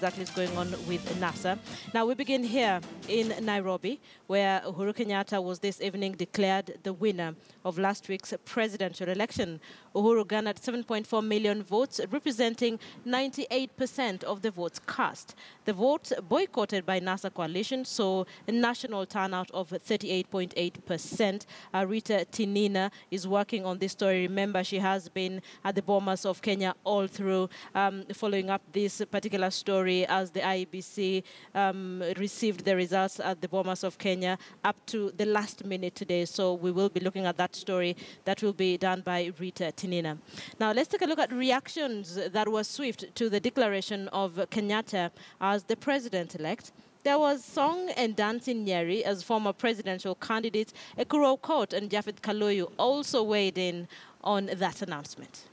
exactly is going on with NASA. Now, we begin here in Nairobi, where Uhuru Kenyatta was this evening declared the winner of last week's presidential election. Uhuru garnered 7.4 million votes, representing 98% of the votes cast. The vote boycotted by NASA coalition saw a national turnout of 38.8%. Rita Tinina is working on this story. Remember, she has been at the Bomas of Kenya all through, following up this particular story as the IEBC received the results at the Bomas of Kenya up to the last minute today. So we will be looking at that story. That will be done by Rita Tinina. Now, let's take a look at reactions that were swift to the declaration of Kenyatta as the president-elect. There was song and dance in Nyeri as former presidential candidates Uhuru Kenyatta and Japhet Kaloyu also weighed in on that announcement.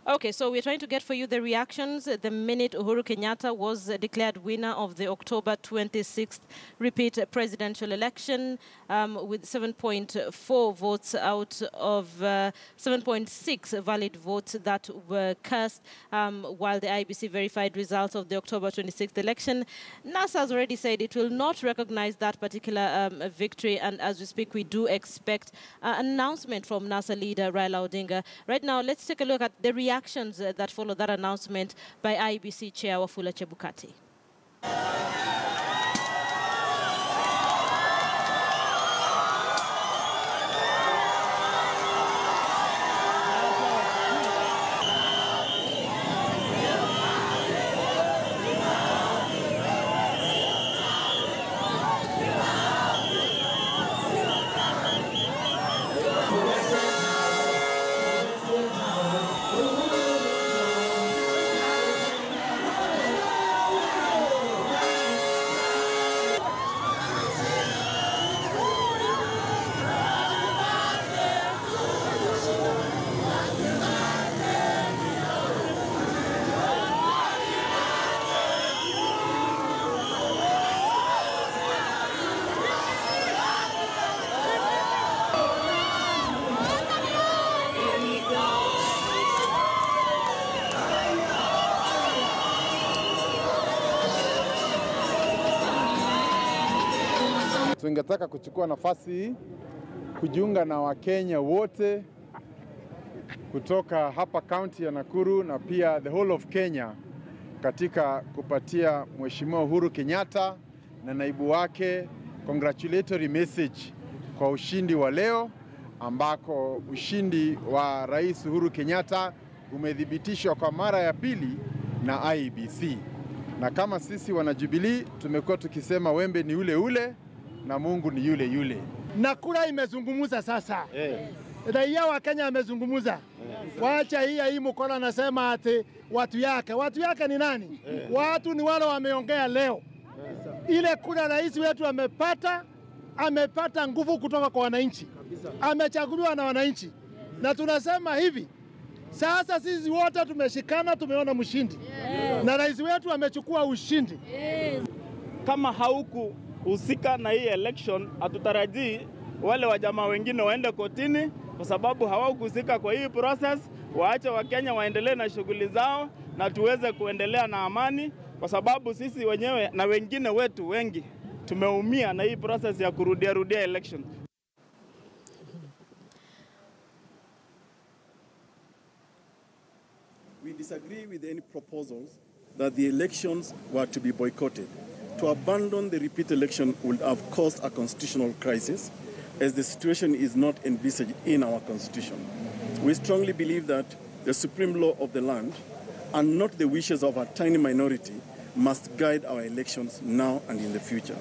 Okay, so we're trying to get for you the reactions the minute Uhuru Kenyatta was declared winner of the October 26th repeat presidential election with 7.4 votes out of 7.6 valid votes that were cast, while the IEBC verified results of the October 26th election. NASA has already said it will not recognize that particular victory, and as we speak, we do expect an announcement from NASA leader Raila Odinga. Right now, let's take a look at the reactions that follow that announcement by IEBC Chair Wafula Chebukati. Tungetaka kuchukua nafasi hii kujiunga na Wakenya wote kutoka hapa kaunti ya Nakuru na pia the whole of Kenya katika kupatia Mheshimiwa Uhuru Kenyatta na naibu wake congratulatory message kwa ushindi wa leo, ambako ushindi wa Rais Uhuru Kenyatta umethibitishwa kwa mara ya pili na IEBC. Na kama sisi wanajubilee tumekuwa tukisema wembe ni ule ule na Mungu ni yule yule. Na kura imezungumuza sasa. Raia wa Kenya amezungumuza. Wacha hii mkono anasema ati watu yake ni nani? Watu ni wale wameongea leo. Ile kura rais wetu amepata nguvu kutoka kwa wananchi. Amechaguliwa na wananchi. Na tunasema hivi, sasa sisi wote tumeshikana, tumeona mshindi. Na rais wetu amechukua ushindi. Kama haukuhusika na hii election, hatutarajii wale wajamaa wengine waende kotini kwa sababu hawakuhusika kwa hii process. Waache Wakenya waendelee na shughuli zao na tuweze kuendelea na amani, kwa sababu sisi wenyewe na wengine wetu wengi tumeumia na hii process ya kurudia election. We disagree with any proposals that the elections were to be boycotted. To abandon the repeat election would have caused a constitutional crisis, as the situation is not envisaged in our constitution. We strongly believe that the supreme law of the land, and not the wishes of a tiny minority, must guide our elections now and in the future.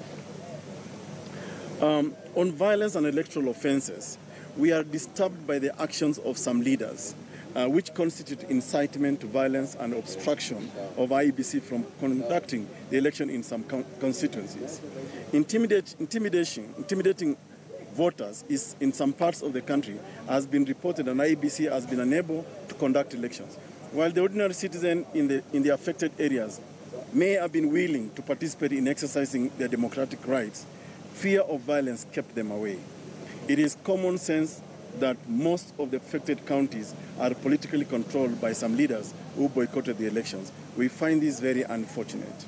On violence and electoral offenses, we are disturbed by the actions of some leaders, which constitute incitement to violence and obstruction of IEBC from conducting the election in some constituencies. Intimidating voters is in some parts of the country has been reported, and IEBC has been unable to conduct elections. While the ordinary citizen in the affected areas may have been willing to participate in exercising their democratic rights, fear of violence kept them away. It is common sense that most of the affected counties are politically controlled by some leaders who boycotted the elections. We find this very unfortunate.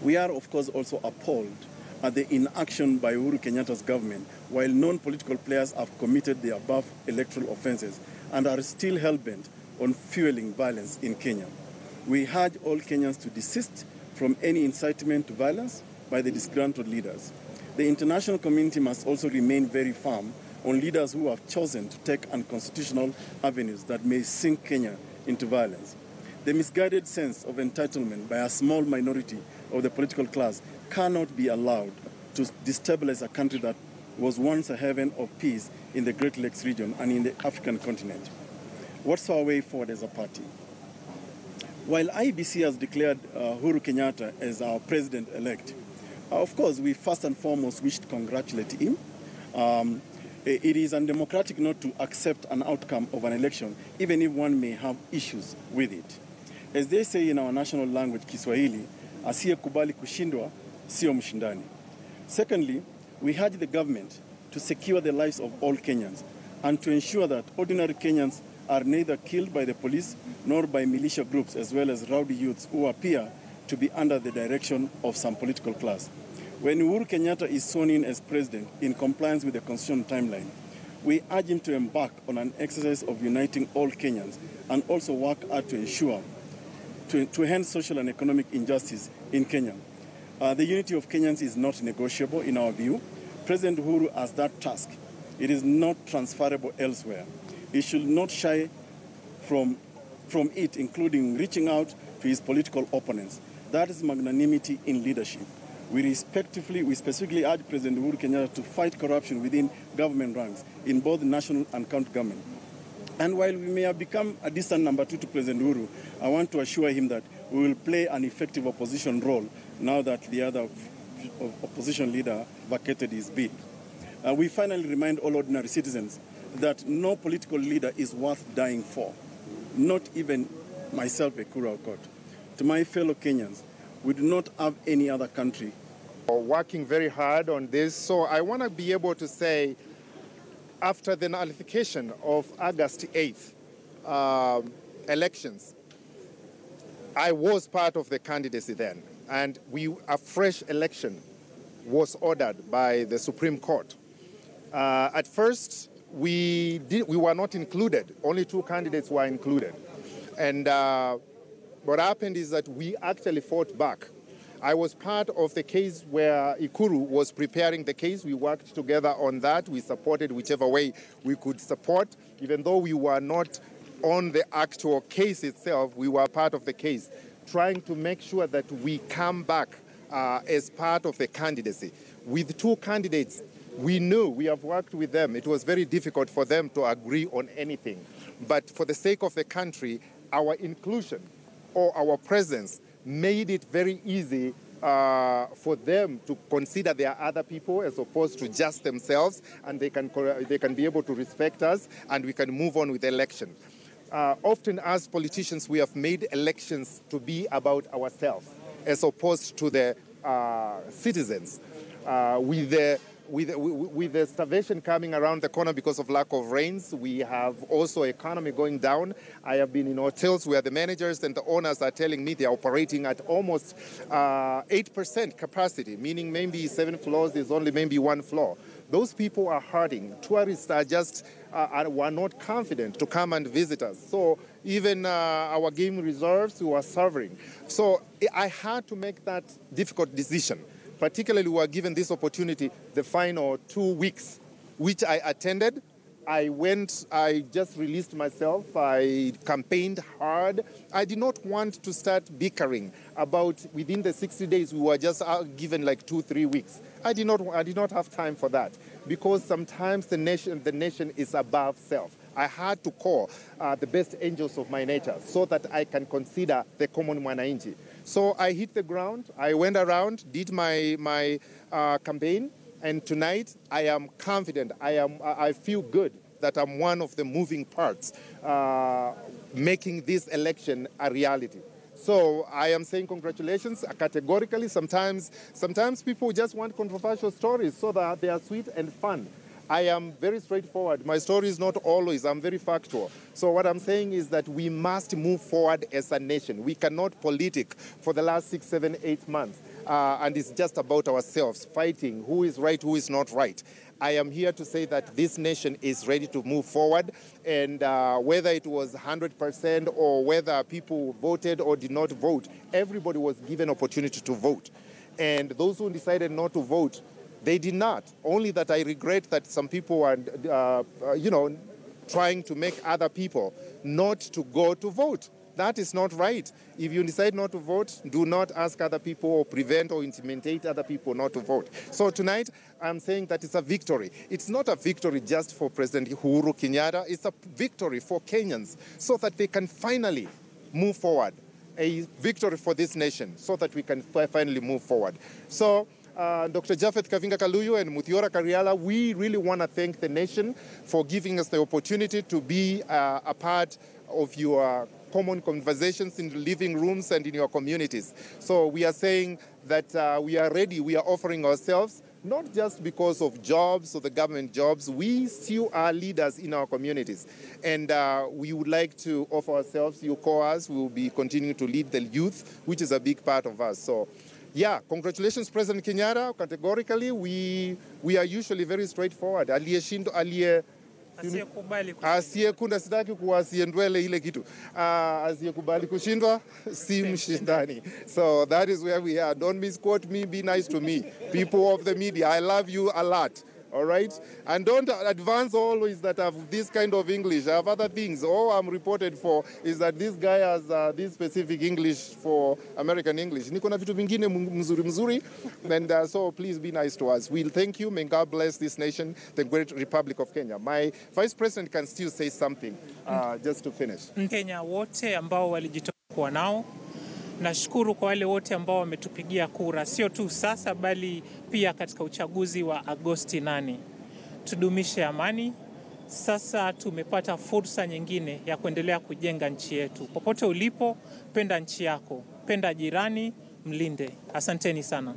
We are, of course, also appalled at the inaction by Uhuru Kenyatta's government, while non-political players have committed the above electoral offences and are still hell-bent on fueling violence in Kenya. We urge all Kenyans to desist from any incitement to violence by the disgruntled leaders. The international community must also remain very firm on leaders who have chosen to take unconstitutional avenues that may sink Kenya into violence. The misguided sense of entitlement by a small minority of the political class cannot be allowed to destabilize a country that was once a haven of peace in the Great Lakes region and in the African continent. What's our way forward as a party? While IEBC has declared Uhuru Kenyatta as our president-elect, of course, we first and foremost wish to congratulate him. It is undemocratic not to accept an outcome of an election, even if one may have issues with it. As they say in our national language, Kiswahili, asiyekubali kushindwa sio mshindani. Secondly, we urge the government to secure the lives of all Kenyans and to ensure that ordinary Kenyans are neither killed by the police nor by militia groups as well as rowdy youths who appear to be under the direction of some political class. When Uhuru Kenyatta is sworn in as president in compliance with the constitutional timeline, we urge him to embark on an exercise of uniting all Kenyans and also work hard to ensure to end social and economic injustice in Kenya. The unity of Kenyans is not negotiable in our view. President Uhuru has that task. It is not transferable elsewhere. He should not shy from it, including reaching out to his political opponents. That is magnanimity in leadership. We specifically urge President Uhuru Kenyatta to fight corruption within government ranks in both national and county government. And while we may have become a distant number two to President Uhuru, I want to assure him that we will play an effective opposition role now that the other opposition leader vacated his bid. We finally remind all ordinary citizens that no political leader is worth dying for, not even myself, Ekuru Aukot. To my fellow Kenyans, we do not have any other country. Working very hard on this, so I want to be able to say, after the nullification of August 8th elections, I was part of the candidacy then, and a fresh election was ordered by the Supreme Court. At first, we were not included. Only 2 candidates were included. And what happened is that we actually fought back. I was part of the case where Ikuru was preparing the case. We worked together on that. We supported whichever way we could support. Even though we were not on the actual case itself, we were part of the case, trying to make sure that we come back as part of the candidacy. With 2 candidates, we knew, we have worked with them. It was very difficult for them to agree on anything. But for the sake of the country, our inclusion or our presence made it very easy for them to consider there are other people as opposed to just themselves, and they can be able to respect us, and we can move on with the election. Often as politicians, we have made elections to be about ourselves as opposed to the citizens. With the starvation coming around the corner because of lack of rains, we have also economy going down. I have been in hotels where the managers and the owners are telling me they are operating at almost 8% capacity, meaning maybe 7 floors is only maybe 1 floor. Those people are hurting. Tourists are just were not confident to come and visit us. So even our game reserves were suffering. So I had to make that difficult decision. Particularly, we were given this opportunity the final 2 weeks, which I attended. I just released myself. I campaigned hard. I did not want to start bickering about within the 60 days. We were just given like 2-3 weeks. I did not have time for that, because sometimes the nation is above self. I had to call the best angels of my nature so that I can consider the common mwananchi. So I hit the ground, I went around, did my campaign, and tonight I am confident, I feel good that I'm one of the moving parts making this election a reality. So I am saying congratulations categorically. Sometimes people just want controversial stories so that they are sweet and fun. I am very straightforward. My story is not always, I'm very factual. So what I'm saying is that we must move forward as a nation. We cannot politic for the last 6, 7, 8 months. And it's just about ourselves fighting who is right, who is not right. I am here to say that this nation is ready to move forward, and whether it was 100% or whether people voted or did not vote, everybody was given opportunity to vote. And those who decided not to vote, they did not. Only that I regret that some people are, trying to make other people not to go to vote. That is not right. If you decide not to vote, do not ask other people or prevent or intimidate other people not to vote. So tonight, I'm saying that it's a victory. It's not a victory just for President Uhuru Kenyatta. It's a victory for Kenyans so that they can finally move forward. A victory for this nation so that we can finally move forward. So Dr. Japhet Kavinga Kaluyu and Muthiora Kariala, we really want to thank the nation for giving us the opportunity to be a part of your common conversations in the living rooms and in your communities. So we are saying that we are ready, we are offering ourselves, not just because of jobs or the government jobs, we still are leaders in our communities. And we would like to offer ourselves, you call us, we will be continuing to lead the youth, which is a big part of us. So yeah, congratulations, President Kenyatta. Categorically, we are usually very straightforward. Asiyekunda sitaki kuwasiendwele ile kitu. Asiyekubali kushindwa si mshindani. So that is where we are. Don't misquote me, be nice to me. People of the media, I love you a lot. All right? And don't advance always that I have this kind of English. I have other things. All I'm reported for is that this guy has this specific English for American English. Niko na vitu vingine mzuri. And so please be nice to us. We'll thank you. May God bless this nation, the great Republic of Kenya. My Vice President can still say something just to finish. Kenya wote ambao walijitoa nao. Nashukuru kwa wale wote ambao wametupigia kura, sio tu sasa bali pia katika uchaguzi wa Agosti 8. Tudumishe amani. Sasa tumepata fursa nyingine ya kuendelea kujenga nchi yetu. Popote ulipo, penda nchi yako, penda jirani, mlinde. Asanteni sana.